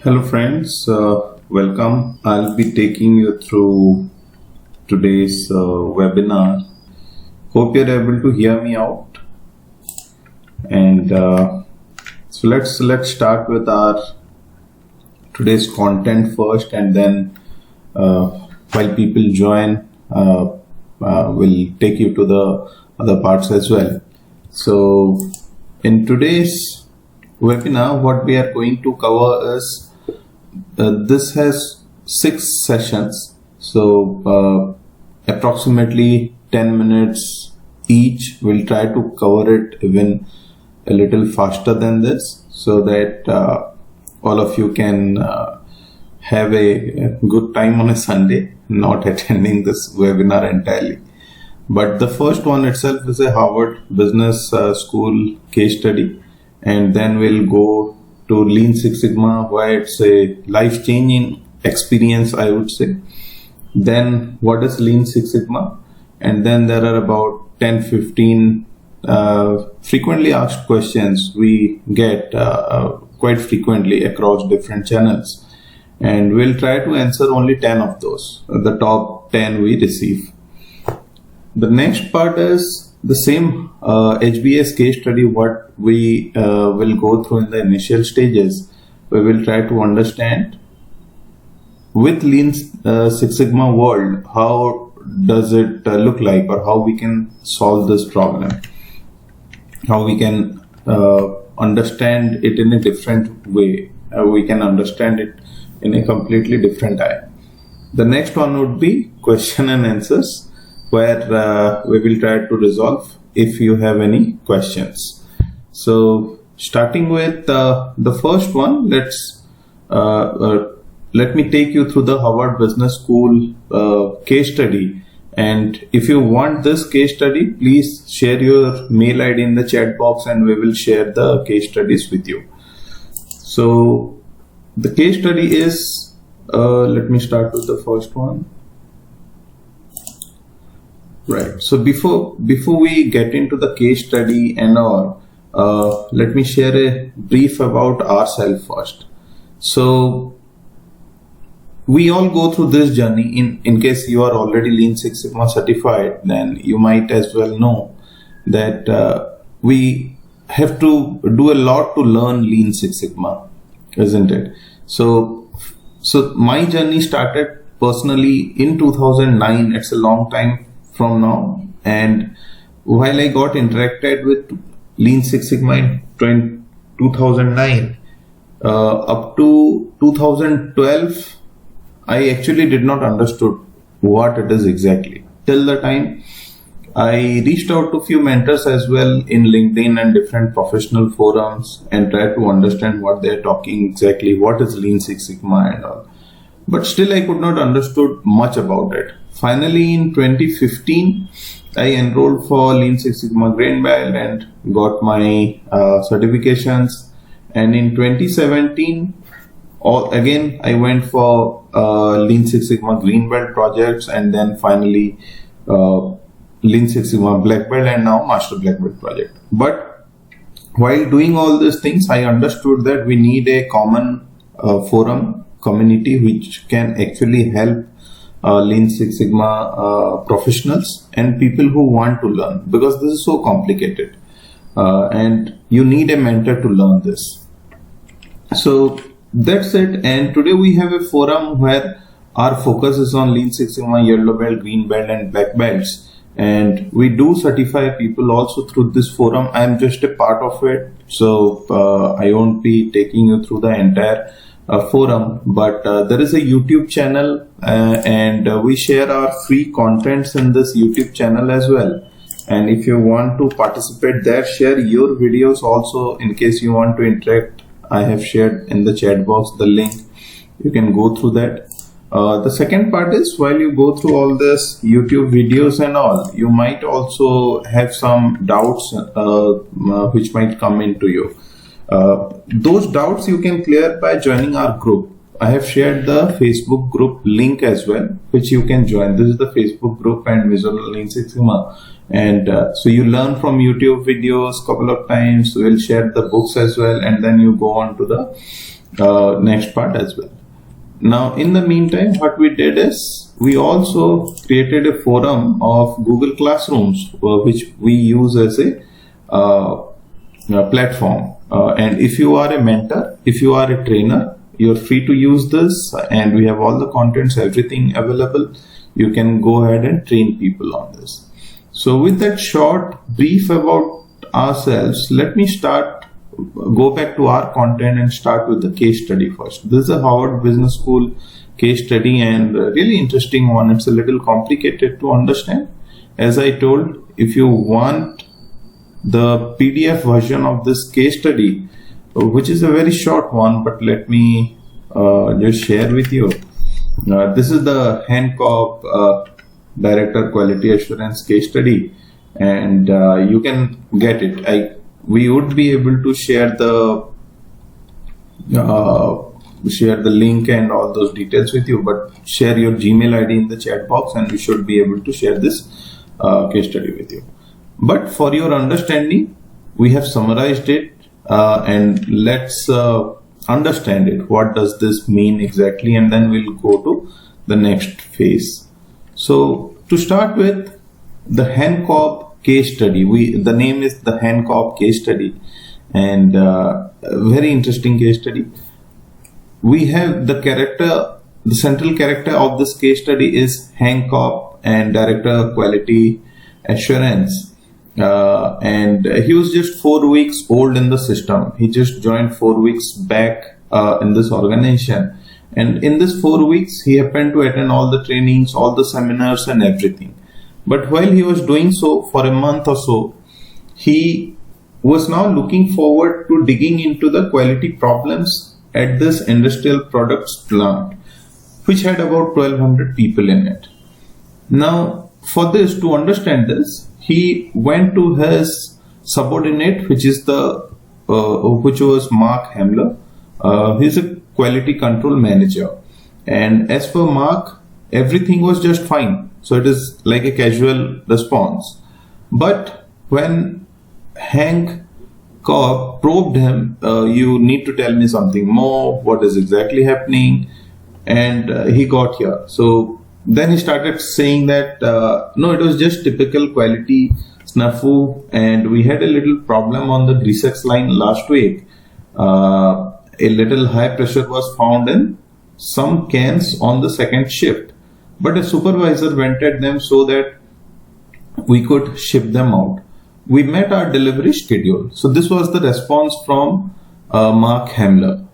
Hello friends, welcome. I'll be taking you through today's webinar. Hope you're able to hear me out. And so let's start with our today's content first, and then while people join, we'll take you to the other parts as well. So in today's webinar, what we are going to cover is this has 6 sessions, so approximately 10 minutes each. We'll try to cover it even a little faster than this, so that all of you can have a good time on a Sunday, not attending this webinar entirely. But the first one itself is a Harvard Business School case study, and then we'll go to Lean Six Sigma, why it's a life-changing experience, I would say. Then what is Lean Six Sigma? And then there are about 10-15 frequently asked questions we get quite frequently across different channels. And we'll try to answer only 10 of those, the top 10 we receive. The next part is the same HBS case study what we will go through in the initial stages. We will try to understand with Lean Six Sigma world, how does it look like, or how we can solve this problem, how we can understand it in a different way, we can understand it in a completely different eye. The next one would be question and answers, where we will try to resolve if you have any questions. So starting with the first one, let me take you through the Harvard Business School case study. And if you want this case study, please share your mail ID in the chat box and we will share the case studies with you. So the case study is, let me start with the first one. Right. So before we get into the case study and all, let me share a brief about ourselves first. So we all go through this journey. In case you are already Lean Six Sigma certified, then you might as well know that we have to do a lot to learn Lean Six Sigma, isn't it? So my journey started personally in 2009. It's a long time from now, and while I got interacted with Lean Six Sigma in 2009 up to 2012, I actually did not understood what it is exactly, till the time I reached out to few mentors as well in LinkedIn and different professional forums and tried to understand what they're talking exactly, what is Lean Six Sigma and all. But still I could not understood much about it. Finally, in 2015, I enrolled for Lean Six Sigma Green Belt and got my certifications. And in 2017, again, I went for Lean Six Sigma Green Belt projects, and then finally Lean Six Sigma Black Belt, and now Master Black Belt project. But while doing all these things, I understood that we need a common forum community which can actually help Lean Six Sigma professionals and people who want to learn, because this is so complicated and you need a mentor to learn this. So that's it. And today we have a forum where our focus is on Lean Six Sigma Yellow Belt, Green Belt and Black Belts, and we do certify people also through this forum. I am just a part of it, so I won't be taking you through the entire forum, but there is a YouTube channel and we share our free contents in this YouTube channel as well. And if you want to participate there, share your videos also. In case you want to interact, I have shared in the chat box the link. You can go through that. The second part is, while you go through all this YouTube videos and all, you might also have some doubts which might come into you. Those doubts you can clear by joining our group. I have shared the Facebook group link as well, which you can join. This is the Facebook group and Visual Lean Six Sigma. And so you learn from YouTube videos couple of times. We'll share the books as well, and then you go on to the next part as well. Now, in the meantime, what we did is we also created a forum of Google Classrooms, which we use as a platform. And if you are a mentor, if you are a trainer, you're free to use this, and we have all the contents, everything available. You can go ahead and train people on this. So with that short brief about ourselves, let me go back to our content and start with the case study first. This is a Harvard Business School case study, and a really interesting one. It's a little complicated to understand. As I told, if you want the PDF version of this case study, which is a very short one, but let me just share with you. This is the Kolb Director Quality Assurance case study, and you can get it. We would be able to share the link and all those details with you, but share your Gmail ID in the chat box and we should be able to share this case study with you. But for your understanding, we have summarized it, and let's understand it. What does this mean exactly? And then we'll go to the next phase. So to start with, the Kolb case study. The name is the Kolb case study, and a very interesting case study. We have the central character of this case study is Kolb, and Director Quality Assurance. And he was just 4 weeks old in the system. He just joined 4 weeks back in this organization. And in this 4 weeks, he happened to attend all the trainings, all the seminars and everything. But while he was doing so for a month or so, he was now looking forward to digging into the quality problems at this industrial products plant, which had about 1200 people in it. Now, to understand this, he went to his subordinate, which was Mark Hamler. He's a quality control manager. And as per Mark, everything was just fine. So it is like a casual response. But when Kolb probed him, you need to tell me something more, what is exactly happening, and he got here. So then he started saying that, no, it was just typical quality snafu, and we had a little problem on the greasex line last week. A little high pressure was found in some cans on the second shift. But a supervisor vented them so that we could ship them out. We met our delivery schedule. So this was the response from Mark Hamler.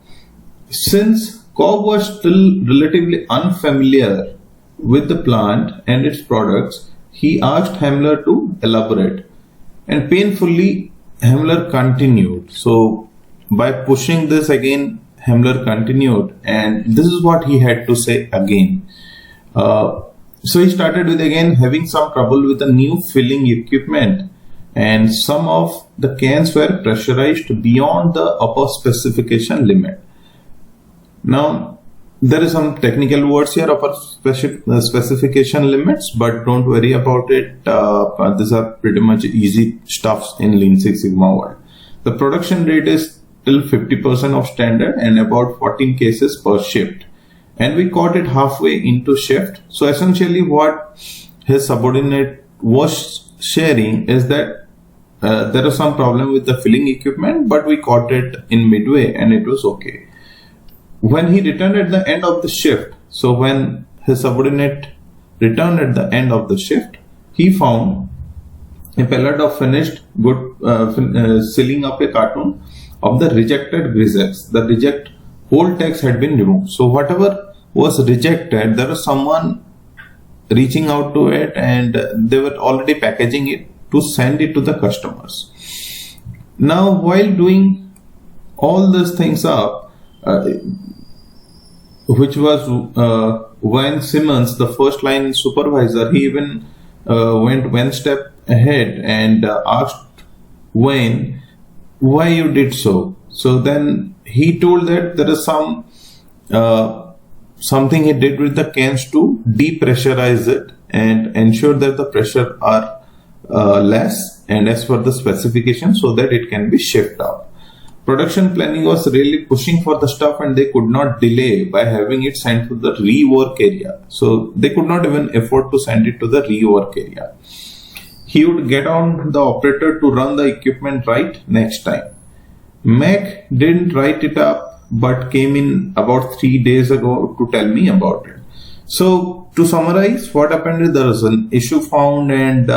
Since Kolb was still relatively unfamiliar with the plant and its products, he asked Hamler to elaborate. And painfully, Hamler continued. So by pushing this again, Hamler continued. And this is what he had to say again. So he started with again having some trouble with the new filling equipment, and some of the cans were pressurized beyond the upper specification limit. Now, there is some technical words here, upper specification limits, but don't worry about it. These are pretty much easy stuffs in Lean Six Sigma world. The production rate is till 50% of standard and about 14 cases per shift. And we caught it halfway into shift. So essentially what his subordinate was sharing is that there was some problem with the filling equipment, but we caught it in midway and it was okay. When he returned at the end of the shift, so when his subordinate returned at the end of the shift, he found a pallet of finished good sealing up a carton of the rejected greasex. The whole text had been removed. So whatever was rejected, there was someone reaching out to it and they were already packaging it to send it to the customers. Now, while doing all these things up, which was Wayne Simmons, the first line supervisor, he even went one step ahead and asked Wayne why you did so. So then he told that there is something he did with the cans to depressurize it and ensure that the pressure are less and as per the specification so that it can be shipped out. Production planning was really pushing for the stuff and they could not delay by having it sent to the rework area. So they could not even afford to send it to the rework area. He would get on the operator to run the equipment right next time. Mac didn't write it up but came in about 3 days ago to tell me about it. So to summarize, what happened is there was an issue found, and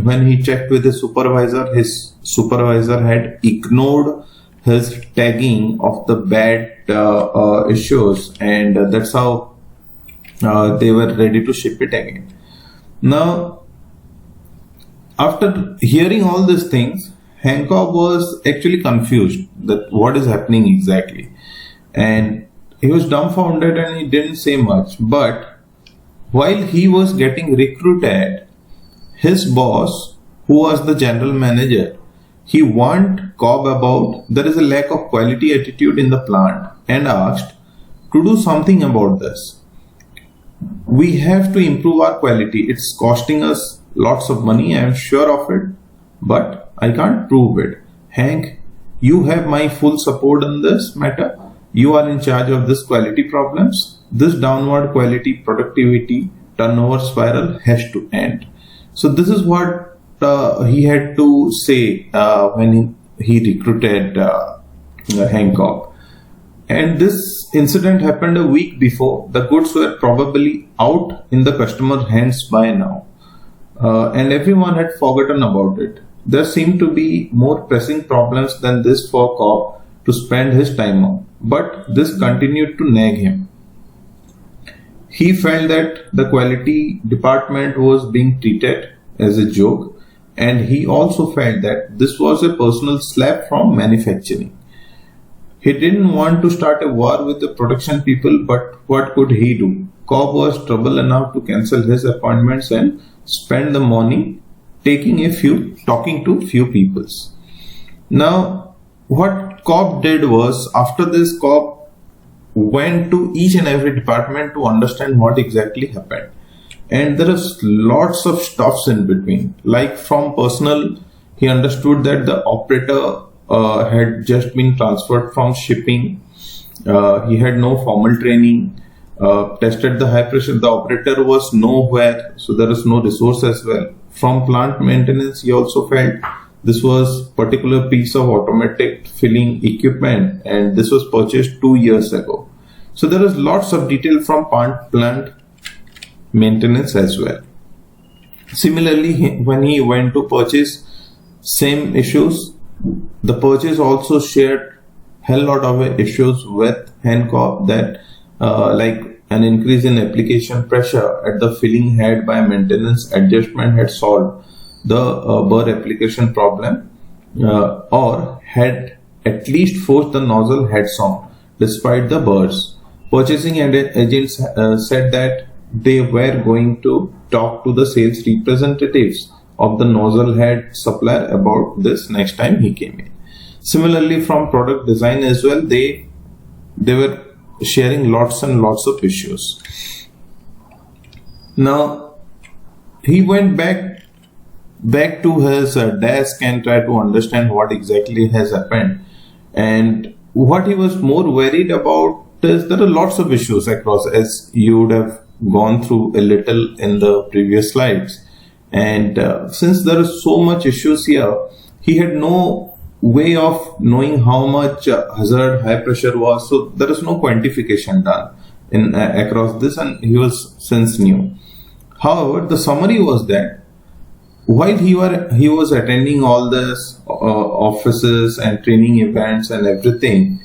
when he checked with his supervisor had ignored his tagging of the bad issues, and that's how they were ready to ship it again. Now, after hearing all these things, Kolb was actually confused that what is happening exactly, and he was dumbfounded and he didn't say much. But while he was getting recruited, his boss, who was the general manager, he warned Kolb about there is a lack of quality attitude in the plant and asked to do something about this. We have to improve our quality. It's costing us lots of money, I am sure of it, but I can't prove it. Hank, you have my full support in this matter. You are in charge of this quality problems. This downward quality, productivity, turnover spiral has to end. So this is what he had to say when he recruited Kolb. And this incident happened a week before. The goods were probably out in the customer's hands by now. And everyone had forgotten about it. There seemed to be more pressing problems than this for Kolb to spend his time on. But this continued to nag him. He felt that the quality department was being treated as a joke, and he also felt that this was a personal slap from manufacturing. He didn't want to start a war with the production people, but what could he do? Kolb was trouble enough to cancel his appointments and spend the morning talking to few peoples. Now, what Kolb did was, after this, Kolb went to each and every department to understand what exactly happened. And there is lots of stuffs in between. Like from personal, he understood that the operator had just been transferred from shipping. He had no formal training. Tested the high pressure. The operator was nowhere, so there is no resource as well. From plant maintenance, he also felt this was particular piece of automatic filling equipment, and this was purchased 2 years ago. So there is lots of detail from plant maintenance as well. Similarly, when he went to purchase, same issues. The purchase also shared hell lot of issues with Kolb, that like an increase in application pressure at the filling head by maintenance adjustment had solved the burr application problem, or had at least forced the nozzle heads on despite the burrs. Purchasing agents said that they were going to talk to the sales representatives of the nozzle head supplier about this next time he came in. Similarly, from product design as well, they were sharing lots and lots of issues. Now, he went back to his desk and tried to understand what exactly has happened. And what he was more worried about is there are lots of issues across, as you would have gone through a little in the previous slides. And since there is so much issues here, he had no way of knowing how much hazard high pressure was, so there is no quantification done in across this, and he was since new. However, the summary was that while he was attending all this offices and training events and everything,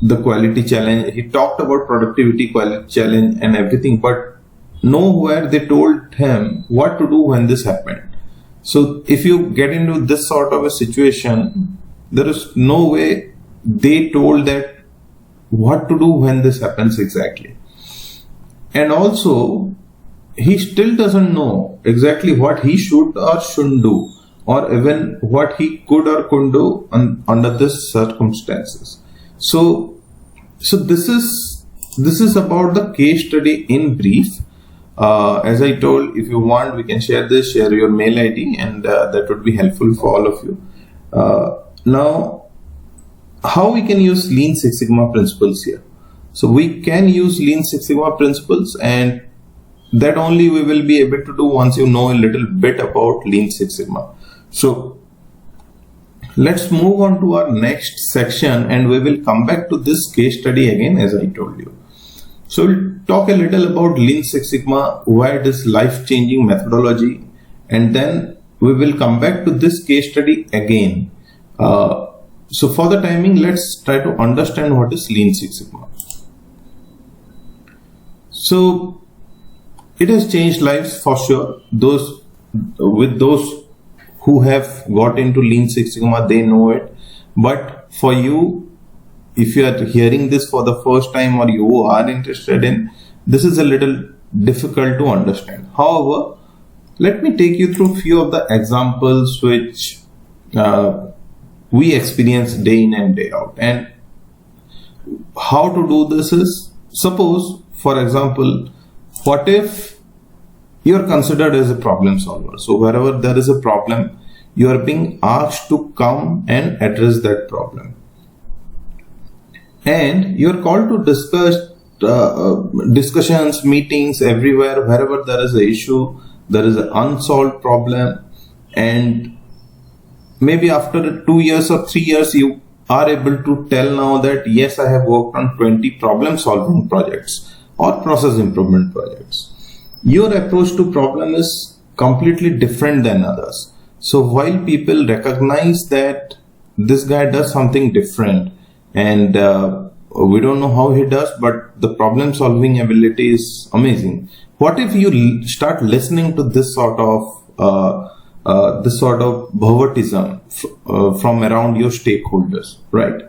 the quality challenge, he talked about productivity, quality challenge and everything, but nowhere they told him what to do when this happened. So if you get into this sort of a situation, there is no way they told that what to do when this happens exactly. And also, he still doesn't know exactly what he should or shouldn't do, or even what he could or couldn't do under these circumstances. So this is about the case study in brief. As I told, if you want, we can share your mail ID, and that would be helpful for all of you. Now, how we can use Lean Six Sigma principles here. So we can use Lean Six Sigma principles, and that only we will be able to do once you know a little bit about Lean Six Sigma. So let's move on to our next section, and we will come back to this case study again, as I told you. So we'll talk a little about Lean Six Sigma, why it is life-changing methodology, and then we will come back to this case study again. So for the timing, let's try to understand what is Lean Six Sigma. So it has changed lives for sure. Those who have got into Lean Six Sigma, they know it. But for you, if you are hearing this for the first time or you are interested in, this is a little difficult to understand. However, let me take you through a few of the examples which we experience day in and day out. And how to do this is, suppose, for example, what if you are considered as a problem solver? So wherever there is a problem, you are being asked to come and address that problem. And you are called to discuss discussions, meetings everywhere, wherever there is an issue, there is an unsolved problem, and maybe after 2 years or 3 years, you are able to tell now that yes, I have worked on 20 problem solving projects or process improvement projects. Your approach to problem is completely different than others. So while people recognize that this guy does something different, and we don't know how he does, but the problem solving ability is amazing. What if you start listening to this sort of favoritism from around your stakeholders, right?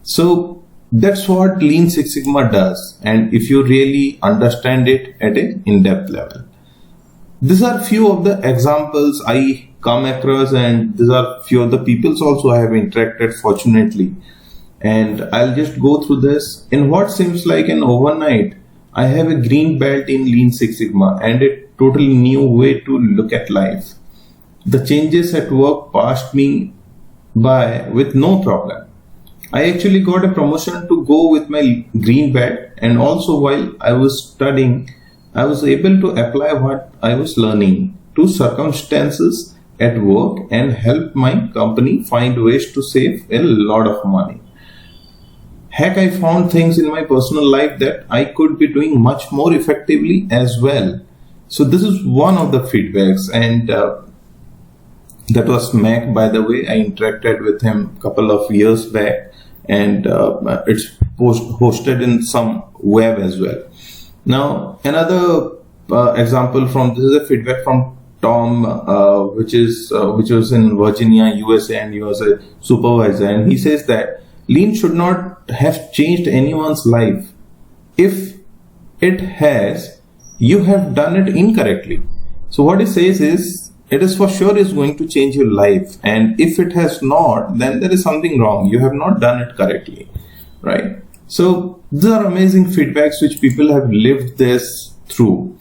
So that's what Lean Six Sigma does, and if you really understand it at an in-depth level. These are few of the examples I come across, and these are few of the peoples also I have interacted, fortunately. And I'll just go through this. In what seems like an overnight, I have a green belt in Lean Six Sigma and a totally new way to look at life. The changes at work passed me by with no problem. I actually got a promotion to go with my green belt, and also while I was studying, I was able to apply what I was learning to circumstances at work and help my company find ways to save a lot of money. Heck, I found things in my personal life that I could be doing much more effectively as well. So this is one of the feedbacks, and that was Mac, by the way. I interacted with him a couple of years back, and it's hosted in some web as well. Now, another example from this is a feedback from Tom, which was in Virginia, USA, and he was a supervisor, and he says that Lean should not have changed anyone's life. If it has, you have done it incorrectly. So what he says is, it is for sure is going to change your life, and if it has not, then there is something wrong. You have not done it correctly, right? So these are amazing feedbacks which people have lived this through.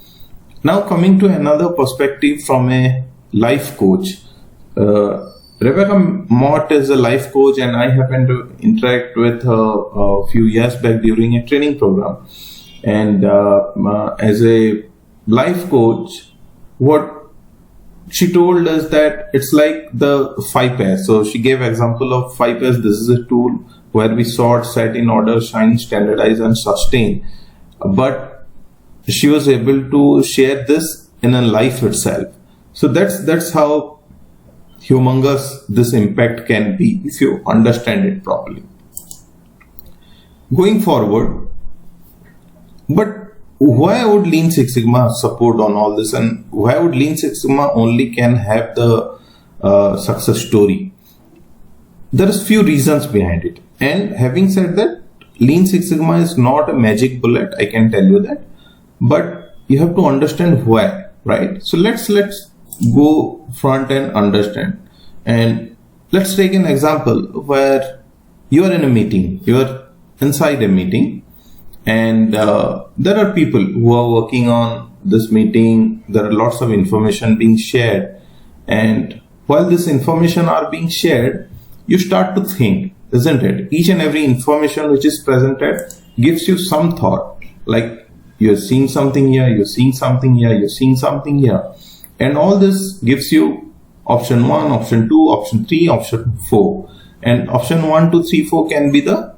Now coming to another perspective from a life coach. Rebecca Mott is a life coach, and I happened to interact with her a few years back during a training program. And as a life coach, what she told us that it's like the 5 P's. So she gave example of 5 P's. This is a tool where we sort, set in order, shine, standardize, and sustain. But she was able to share this in a life itself. So that's how humongous this impact can be if you understand it properly. Going forward, but why would Lean Six Sigma support on all this, and why would Lean Six Sigma only can have the success story? There is few reasons behind it. And having said that, Lean Six Sigma is not a magic bullet, I can tell you that. But you have to understand why, right? So let's go front and understand. And let's take an example where you are in a meeting, you are inside a meeting, and there are people who are working on this meeting. There are lots of information being shared, and while this information are being shared, you start to think, isn't it? Each and every information which is presented gives you some thought, like you're seeing something here, you're seeing something here, you're seeing something here. And all this gives you option 1, option 2, option 3, option 4. And option 1, 2, 3, 4 can be the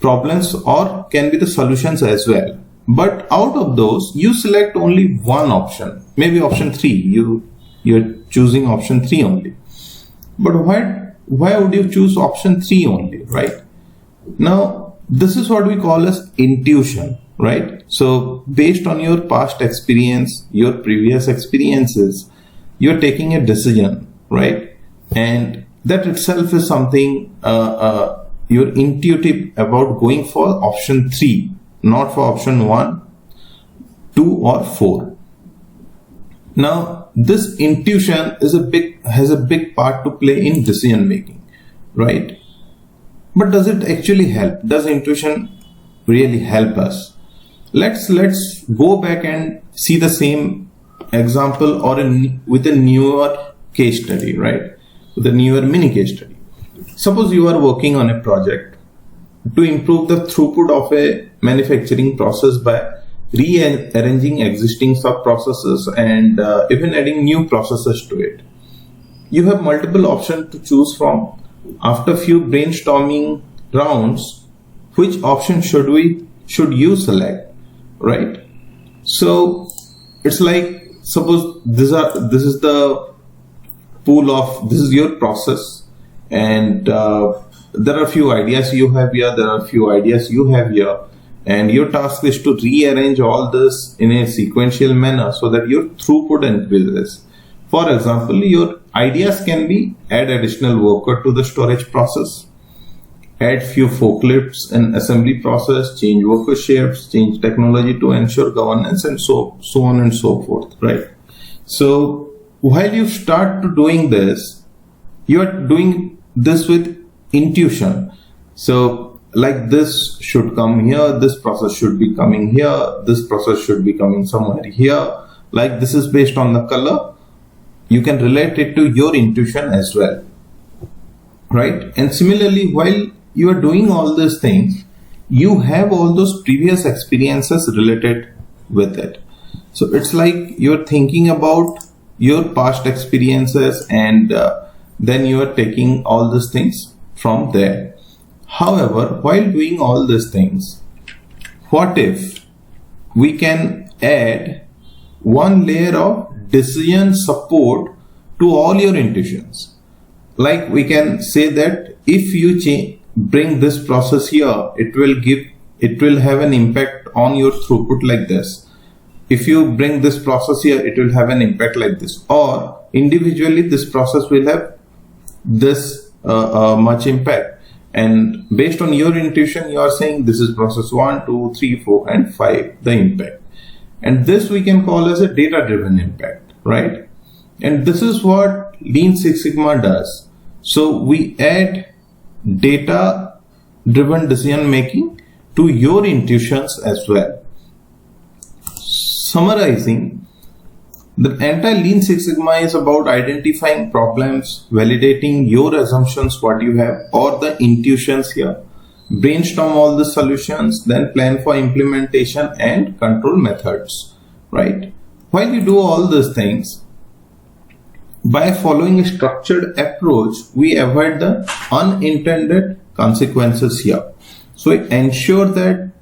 problems or can be the solutions as well. But out of those, you select only one option, maybe option 3. You're choosing option 3 only. But why would you choose option 3 only, right? Now, this is what we call as intuition, right? So based on your past experience, your previous experiences, you're taking a decision, right? And that itself is something you're intuitive about going for option 3, not for option 1, 2 or 4. Now, this intuition has a big part to play in decision making, right? But does it actually help? Does intuition really help us? Let's go back and see the same example with a newer case study, right? With a newer mini case study. Suppose you are working on a project to improve the throughput of a manufacturing process by rearranging existing sub-processes and even adding new processes to it. You have multiple options to choose from. After few brainstorming rounds, which option should you select, right? So it's like, suppose this is the pool of, this is your process, and there are a few ideas you have here, there are a few ideas you have here, and your task is to rearrange all this in a sequential manner so that your throughput increases. For example, your ideas can be add additional worker to the storage process, add few forklifts in assembly process, change worker shifts, change technology to ensure governance, and so on and so forth, right? So while you start to doing this, you are doing this with intuition. So like this should come here, this process should be coming here, this process should be coming somewhere here. Like this is based on the color. You can relate it to your intuition as well, right? And similarly, while you are doing all these things, you have all those previous experiences related with it. So it's like you're thinking about your past experiences and then you are taking all these things from there. However, while doing all these things, what if we can add one layer of decision support to all your intuitions? Like we can say that if you bring this process here, it will have an impact on your throughput like this. If you bring this process here, it will have an impact like this. Or individually, this process will have this much impact. And based on your intuition, you are saying this is process 1, 2, 3, 4, and 5, the impact. And this we can call as a data-driven impact, right? And this is what Lean Six Sigma does. So we add data-driven decision making to your intuitions as well. Summarizing, the entire Lean Six Sigma is about identifying problems, validating your assumptions, what you have, or the intuitions here, brainstorm all the solutions, then plan for implementation and control methods, right? While you do all these things, by following a structured approach, we avoid the unintended consequences here. So we ensure that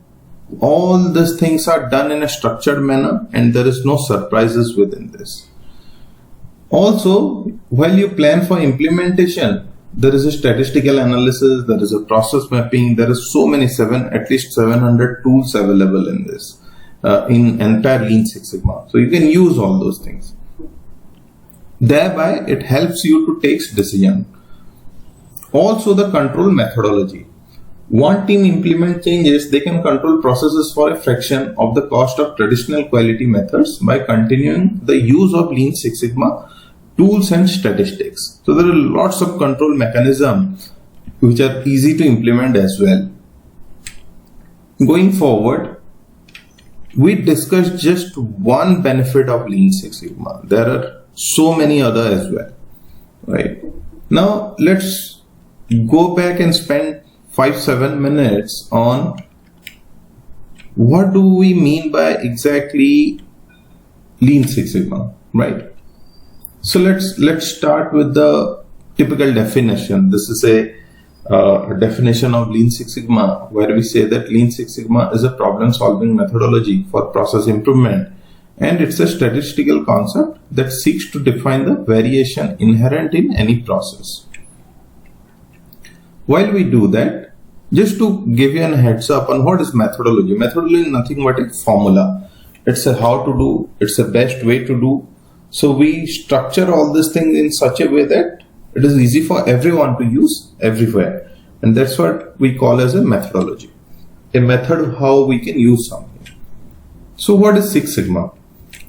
all these things are done in a structured manner and there is no surprises within this. Also, while you plan for implementation, there is a statistical analysis, there is a process mapping, there is so many, at least 700 tools available in this, in entire Lean Six Sigma. So you can use all those things. Thereby, it helps you to take decision. Also, the control methodology. One team implement changes, they can control processes for a fraction of the cost of traditional quality methods by continuing the use of Lean Six Sigma tools and statistics. So there are lots of control mechanisms which are easy to implement as well. Going forward, we discussed just one benefit of Lean Six Sigma. There are so many other as well, right? Now let's go back and spend 5-7 minutes on what do we mean by exactly Lean Six Sigma, right? So let's start with the typical definition. This is a definition of Lean Six Sigma, where we say that Lean Six Sigma is a problem-solving methodology for process improvement, and it's a statistical concept that seeks to define the variation inherent in any process. While we do that, just to give you a heads up on what is methodology. Methodology is nothing but a formula. It's a how to do, it's a best way to do. So we structure all these things in such a way that it is easy for everyone to use everywhere. And that's what we call as a methodology. A method of how we can use something. So what is Six Sigma?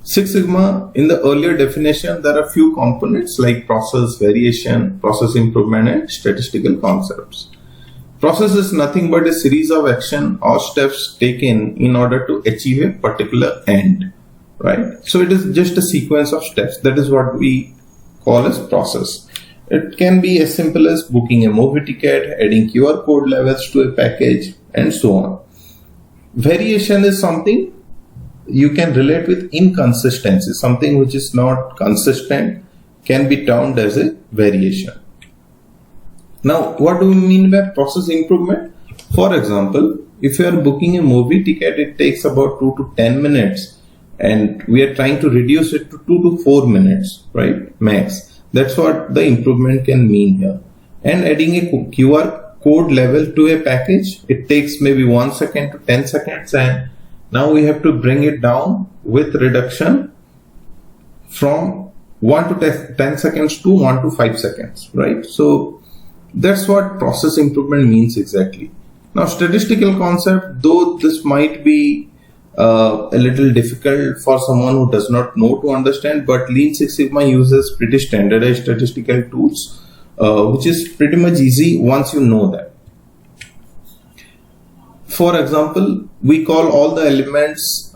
Six Sigma, in the earlier definition, there are few components like process, variation, process improvement, and statistical concepts. Process is nothing but a series of action or steps taken in order to achieve a particular end, right? So it is just a sequence of steps. That is what we call as process. It can be as simple as booking a movie ticket, adding QR code levels to a package, and so on. Variation is something you can relate with inconsistency. Something which is not consistent can be termed as a variation. Now, what do we mean by process improvement? For example, if you are booking a movie ticket, it takes about 2 to 10 minutes, and we are trying to reduce it to 2 to 4 minutes, right? Max. That's what the improvement can mean here. And adding a QR code level to a package, it takes maybe 1 second to 10 seconds, and now we have to bring it down with reduction from 1 to 10 seconds to 1 to 5 seconds, right? So that's what process improvement means exactly. Now, statistical concept, though this might be a little difficult for someone who does not know to understand, but Lean Six Sigma uses pretty standardized statistical tools, which is pretty much easy once you know that. For example, we call all the elements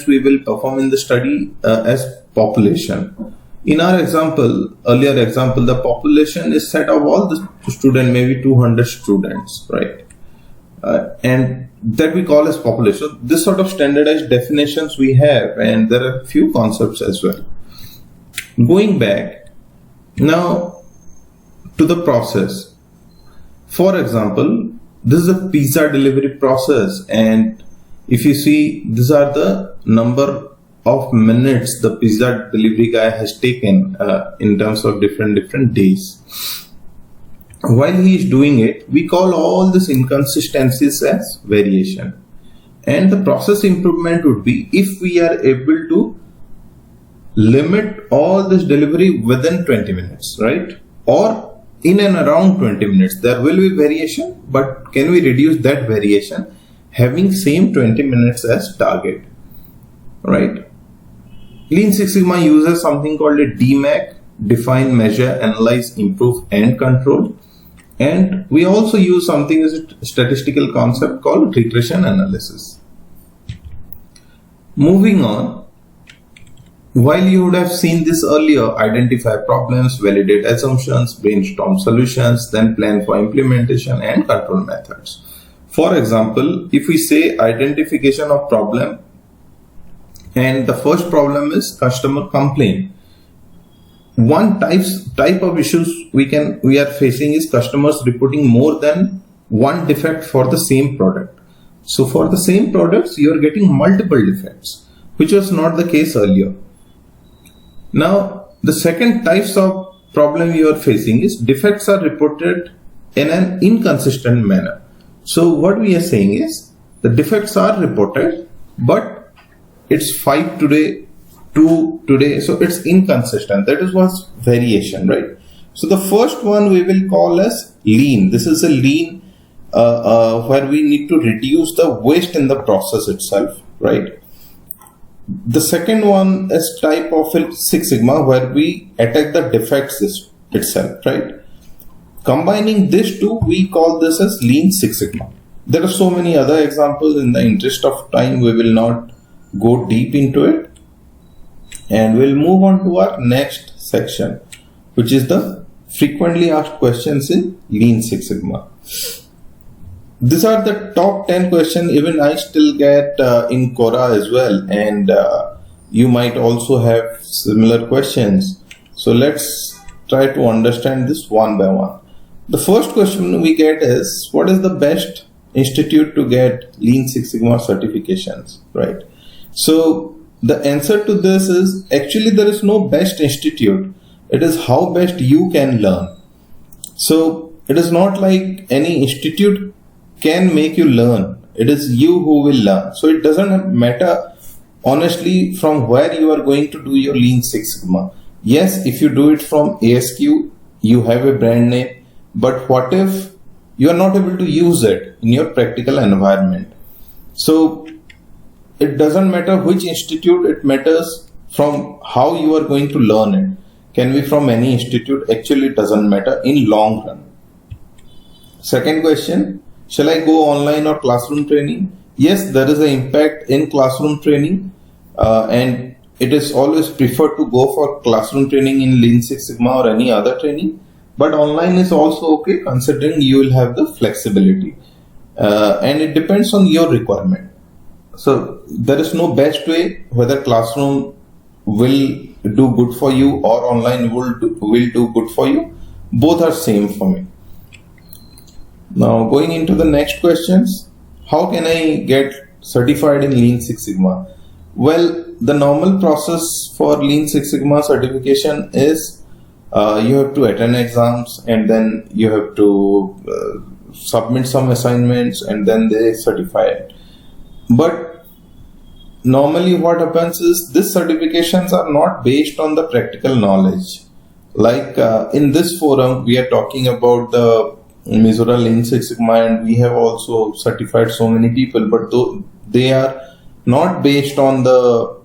we will perform in the study as population. In our earlier example, the population is set of all the students, maybe 200 students, right? And that we call as population. This sort of standardized definitions we have, and there are a few concepts as well. Going back now to the process. For example, this is a pizza delivery process, and if you see, these are the number of minutes the pizza delivery guy has taken in terms of different days. While he is doing it, we call all these inconsistencies as variation. And the process improvement would be if we are able to limit all this delivery within 20 minutes, right? Or in and around 20 minutes. There will be variation, but can we reduce that variation having same 20 minutes as target, right? Lean Six Sigma uses something called a DMAC, define, measure, analyze, improve, and control. And we also use something as a statistical concept called regression analysis. Moving on, while you would have seen this earlier, identify problems, validate assumptions, brainstorm solutions, then plan for implementation and control methods. For example, if we say identification of problem, and the first problem is customer complaint. One type of issues we are facing is customers reporting more than one defect for the same product. So for the same products, you are getting multiple defects, which was not the case earlier. Now, the second types of problem you are facing is defects are reported in an inconsistent manner. So what we are saying is the defects are reported, but it's 5 today, 2 today, so it's inconsistent. That is what's variation, right? So the first one we will call as lean. This is a lean where we need to reduce the waste in the process itself, right? The second one is type of Six Sigma where we attack the defects itself, right? Combining these two, we call this as Lean Six Sigma. There are so many other examples. In the interest of time, we will not go deep into it, and we'll move on to our next section, which is the frequently asked questions in Lean Six Sigma. These are the top 10 questions even I still get in Quora as well, and you might also have similar questions. So let's try to understand this one by one. The first question we get is, what is the best institute to get Lean Six Sigma certifications, right? So the answer to this is, actually there is no best institute. It is how best you can learn. So it is not like any institute can make you learn. It is you who will learn. So it doesn't matter honestly from where you are going to do your Lean Six Sigma. Yes, if you do it from ASQ, you have a brand name, but what if you are not able to use it in your practical environment? So it doesn't matter which institute, it matters from how you are going to learn it. Can be from any institute, actually it doesn't matter in long run. Second question, shall I go online or classroom training? Yes, there is an impact in classroom training, and it is always preferred to go for classroom training in Lean Six Sigma or any other training. But online is also okay, considering you will have the flexibility, and it depends on your requirement. So there is no best way whether classroom will do good for you or online will do good for you. Both are same for me. Now going into the next questions, how can I get certified in Lean Six Sigma? Well, the normal process for Lean Six Sigma certification is you have to attend exams, and then you have to submit some assignments, and then they certify it. But normally what happens is, these certifications are not based on the practical knowledge. Like in this forum, we are talking about the Missouri Lean Six Sigma, and we have also certified so many people, but they are not based on the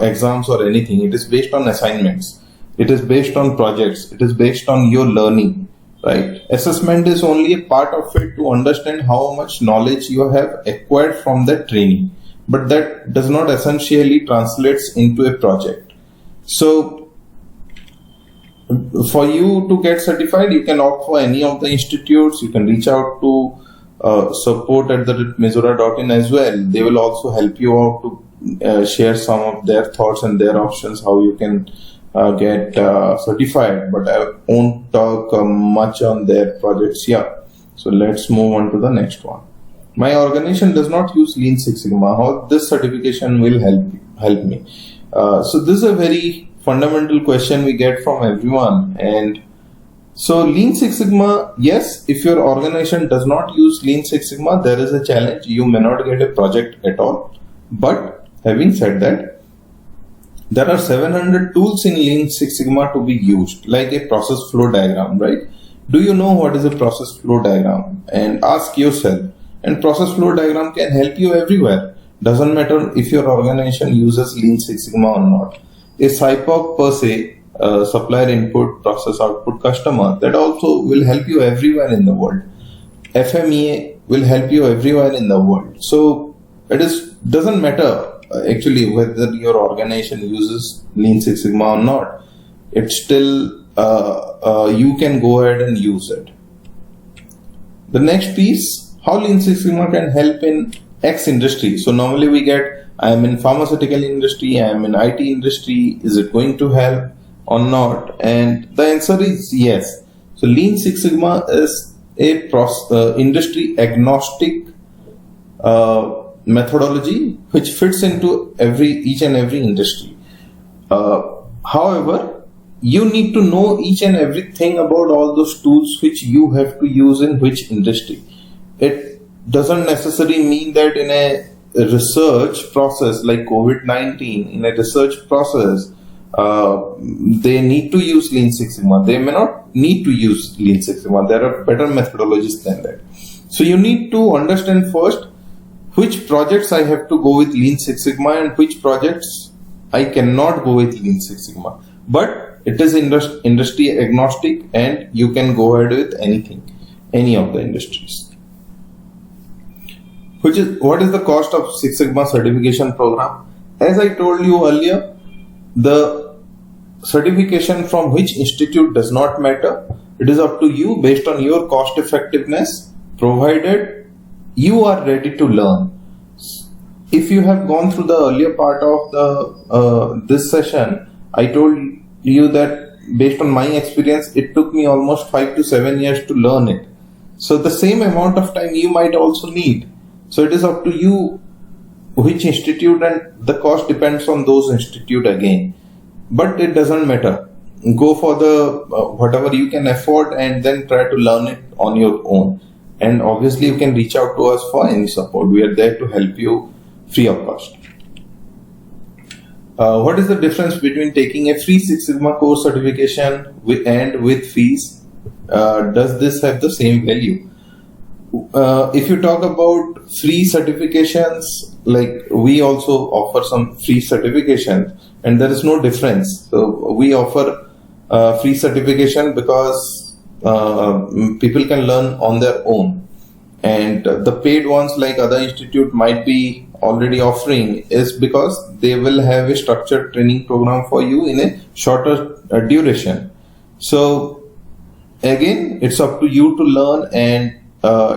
exams or anything. It is based on assignments. It is based on projects. It is based on your learning, right? Assessment is only a part of it to understand how much knowledge you have acquired from that training, but that does not essentially translates into a project. So for you to get certified, you can opt for any of the institutes. You can reach out to support@missouri.in as well. They will also help you out to share some of their thoughts and their options how you can get certified, but I won't talk much on their projects here. So let's move on to the next one. My organization does not use Lean Six Sigma. How this certification will help me? So this is a very fundamental question we get from everyone. And so Lean Six Sigma, yes, if your organization does not use Lean Six Sigma, there is a challenge. You may not get a project at all. But having said that, there are 700 tools in Lean Six Sigma to be used, like a process flow diagram, right? Do you know what is a process flow diagram? And ask yourself. And process flow diagram can help you everywhere. Doesn't matter if your organization uses Lean Six Sigma or not. A SIPOC per se, supplier input, process output, customer, that also will help you everywhere in the world. FMEA will help you everywhere in the world. So it doesn't matter actually whether your organization uses Lean Six Sigma or not. It's still you can go ahead and use it. The next piece, how Lean Six Sigma can help in X industry. So normally we get, I am in pharmaceutical industry, I am in IT industry, is it going to help or not? And the answer is yes. So Lean Six Sigma is a industry agnostic methodology which fits into each and every industry. However, you need to know each and everything about all those tools which you have to use in which industry. It doesn't necessarily mean that in a research process like COVID-19, in a research process, they need to use Lean Six Sigma. They may not need to use Lean Six Sigma. There are better methodologies than that. So you need to understand first which projects I have to go with Lean Six Sigma and which projects I cannot go with Lean Six Sigma. But it is industry agnostic and you can go ahead with anything, any of the industries. What is the cost of Six Sigma certification program? As I told you earlier, the certification from which institute does not matter. It is up to you based on your cost effectiveness, provided you are ready to learn. If you have gone through the earlier part of the this session, I told you that based on my experience, it took me almost 5 to 7 years to learn it. So the same amount of time you might also need. So it is up to you which institute, and the cost depends on those institute again. But it doesn't matter. Go for the whatever you can afford and then try to learn it on your own. And obviously you can reach out to us for any support. We are there to help you free of cost. What is the difference between taking a free Six Sigma course certification and with fees? Does this have the same value? If you talk about free certifications, like we also offer some free certifications, and there is no difference. So we offer free certification because people can learn on their own, and the paid ones like other institute might be already offering is because they will have a structured training program for you in a shorter duration. So again, it's up to you to learn, and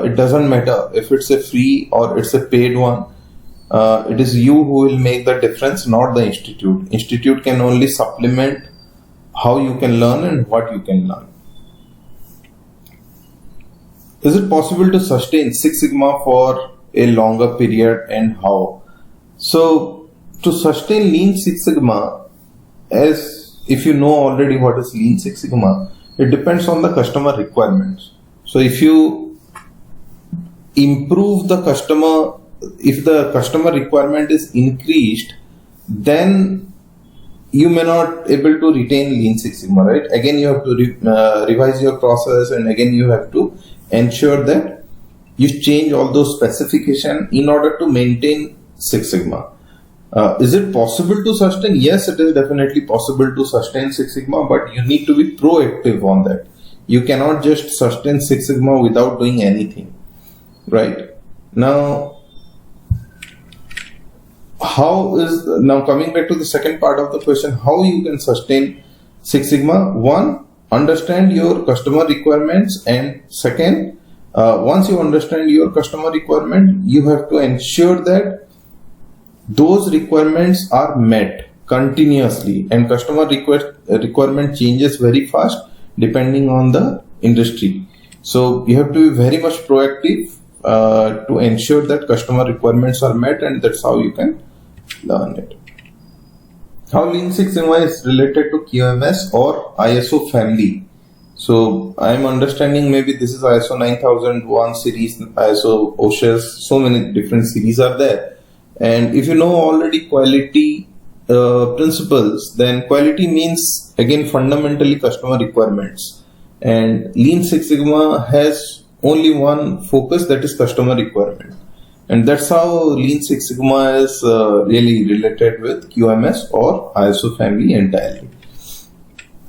it doesn't matter if it's a free or it's a paid one. It is you who will make the difference, not the institute. Institute can only supplement how you can learn and what you can learn. Is it possible to sustain Six Sigma for a longer period, and how? So to sustain Lean Six Sigma, as if you know already what is Lean Six Sigma, it depends on the customer requirements. So if you improve the customer, if the customer requirement is increased, then you may not able to retain Lean Six Sigma, right? Again, you have to revise your process, and again you have to ensure that you change all those specifications in order to maintain Six Sigma. Is it possible to sustain? Yes, it is definitely possible to sustain Six Sigma, but you need to be proactive on that. You cannot just sustain Six Sigma without doing anything, right? Now coming back to the second part of the question, how you can sustain Six Sigma? One, understand your customer requirements, and second, once you understand your customer requirement, you have to ensure that those requirements are met continuously, and customer requirement changes very fast depending on the industry. So you have to be very much proactive to ensure that customer requirements are met, and that's how you can learn it. How Lean Six Sigma is related to QMS or ISO family? So I am understanding maybe this is ISO 9001 series, ISO OSHAS, so many different series are there. And if you know already quality principles, then quality means again fundamentally customer requirements. And Lean Six Sigma has only one focus, that is customer requirement. And that's how Lean Six Sigma is really related with QMS or ISO family entirely.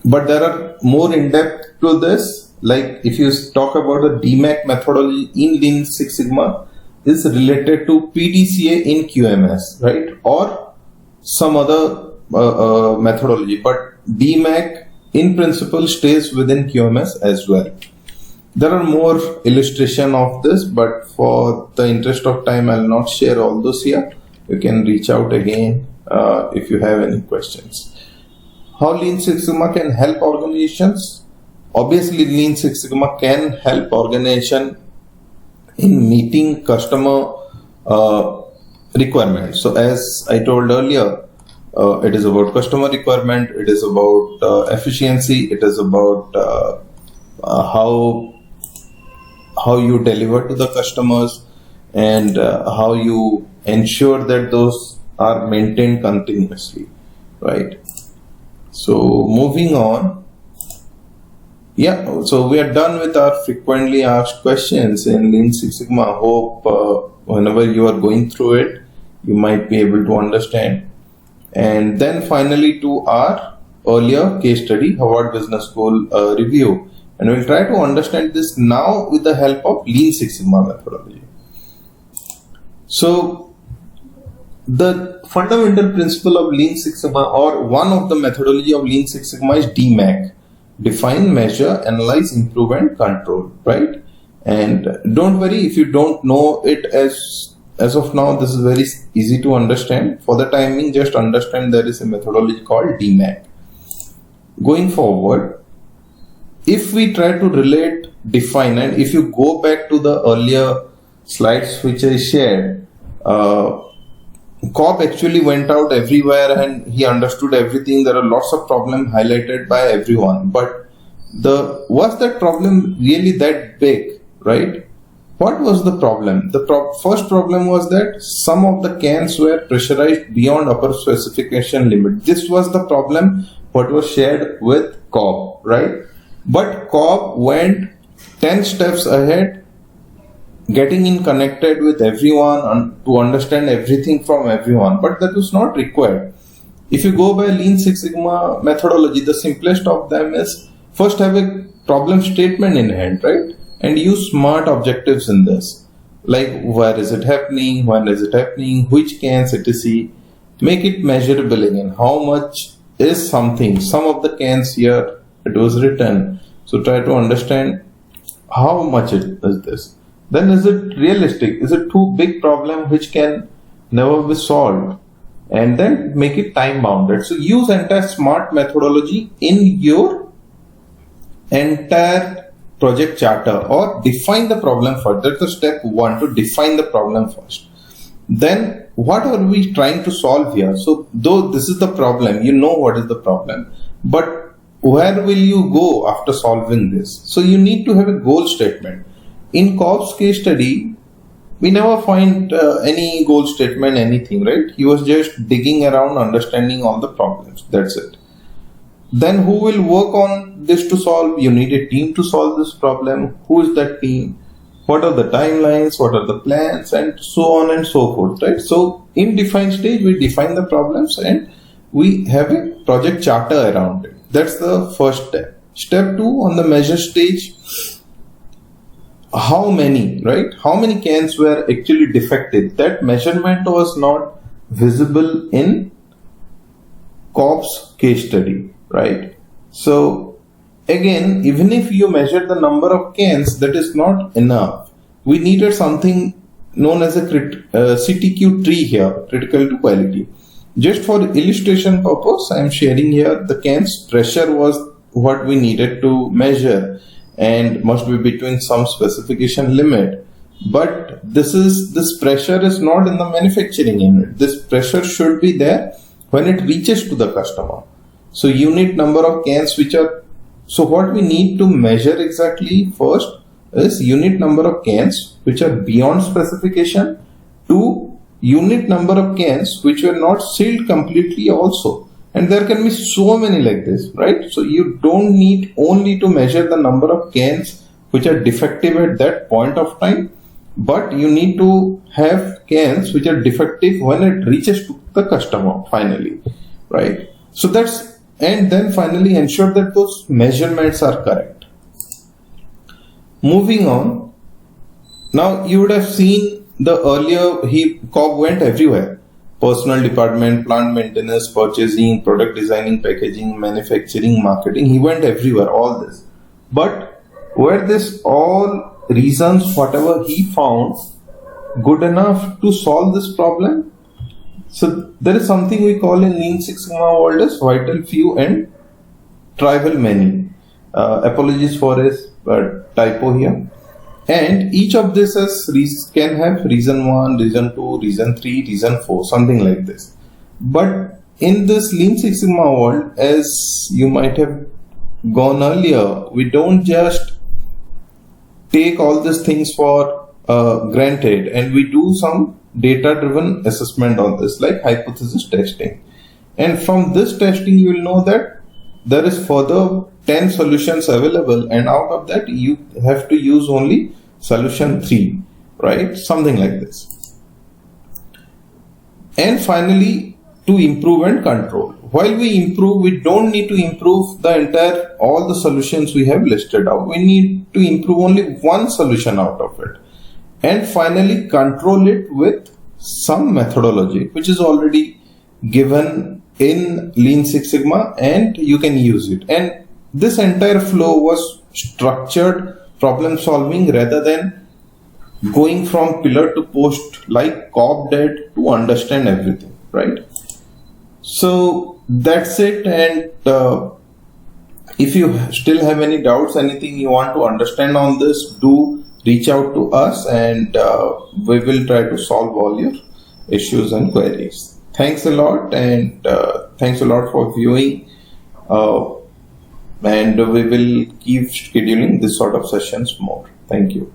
But there are more in depth to this, like if you talk about the DMAC methodology in Lean Six Sigma is related to PDCA in QMS, right? Or some other methodology, but DMAC in principle stays within QMS as well. There are more illustration of this, but for the interest of time, I'll not share all those here. You can reach out again if you have any questions. How Lean Six Sigma can help organizations? Obviously, Lean Six Sigma can help organization in meeting customer requirements. So as I told earlier, it is about customer requirement, it is about efficiency, it is about how you deliver to the customers, and how you ensure that those are maintained continuously, right? So moving on. Yeah, so we are done with our frequently asked questions in Lean Six Sigma. I hope whenever you are going through it, you might be able to understand. And then finally to our earlier case study, Harvard Business School review. And we'll try to understand this now with the help of Lean Six Sigma methodology. So the fundamental principle of Lean Six Sigma, or one of the methodology of Lean Six Sigma, is DMAC: define, measure, analyze, improve, and control. Right? And don't worry if you don't know it as of now. This is very easy to understand. For the time being, just understand there is a methodology called DMAC. Going forward, if we try to relate, define, and if you go back to the earlier slides which I shared, Kolb actually went out everywhere and he understood everything. There are lots of problems highlighted by everyone, but was that problem really that big, right? What was the problem? The first problem was that some of the cans were pressurized beyond upper specification limit. This was the problem what was shared with Kolb, right? But Kolb went 10 steps ahead, getting in connected with everyone to understand everything from everyone. But that was not required. If you go by Lean Six Sigma methodology, the simplest of them is first have a problem statement in hand, right? And use SMART objectives in this. Like where is it happening, when is it happening, which cans, etc. Make it measurable again. How much is something? Some of the cans here, it was written. So try to understand how much it is this. Then is it realistic? Is it too big problem which can never be solved? And then make it time bounded. So use entire SMART methodology in your entire project charter, or define the problem first. That's the step one, to define the problem first. Then what are we trying to solve here? So though this is the problem, you know what is the problem, but where will you go after solving this? So you need to have a goal statement. In Kolb's case study, we never find any goal statement, anything, right? He was just digging around, understanding all the problems. That's it. Then who will work on this to solve? You need a team to solve this problem. Who is that team? What are the timelines? What are the plans? And so on and so forth, right? So in define stage, we define the problems and we have a project charter around it. That's the first step. Step two, on the measure stage, how many, right? How many cans were actually defective? That measurement was not visible in Kolb's case study, right? So again, even if you measure the number of cans, that is not enough. We needed something known as a CTQ tree here, critical to quality. Just for illustration purpose, I am sharing here the cans pressure was what we needed to measure and must be between some specification limit. But this pressure is not in the manufacturing unit. This pressure should be there when it reaches to the customer. So unit number of cans which are, so what we need to measure exactly first is unit number of cans which are beyond specification to unit number of cans which were not sealed completely also. And there can be so many like this, right? So you don't need only to measure the number of cans which are defective at that point of time, but you need to have cans which are defective when it reaches to the customer finally, right? So that's, and then finally ensure that those measurements are correct. Moving on, now you would have seen the earlier, Kolb went everywhere. Personnel department, plant maintenance, purchasing, product designing, packaging, manufacturing, marketing. He went everywhere, all this. But were this all reasons, whatever he found, good enough to solve this problem? So there is something we call in Lean Six Sigma world as vital few and trivial many. Apologies for a typo here. And each of this can have reason 1, reason 2, reason 3, reason 4, something like this. But in this Lean Six Sigma world, as you might have gone earlier, we don't just take all these things for granted, and we do some data-driven assessment on this, like hypothesis testing. And from this testing, you will know that there is further 10 solutions available, and out of that, you have to use only solution 3, right? Something like this. And finally, to improve and control. While we improve, we don't need to improve all the solutions we have listed out. We need to improve only one solution out of it. And finally, control it with some methodology which is already given in Lean Six Sigma, and you can use it. And this entire flow was structured problem solving rather than going from pillar to post like Kolb did to understand everything, right? So that's it. And if you still have any doubts, anything you want to understand on this, do reach out to us, and we will try to solve all your issues and queries. Thanks a lot, and thanks a lot for viewing. And we will keep scheduling this sort of sessions more. Thank you.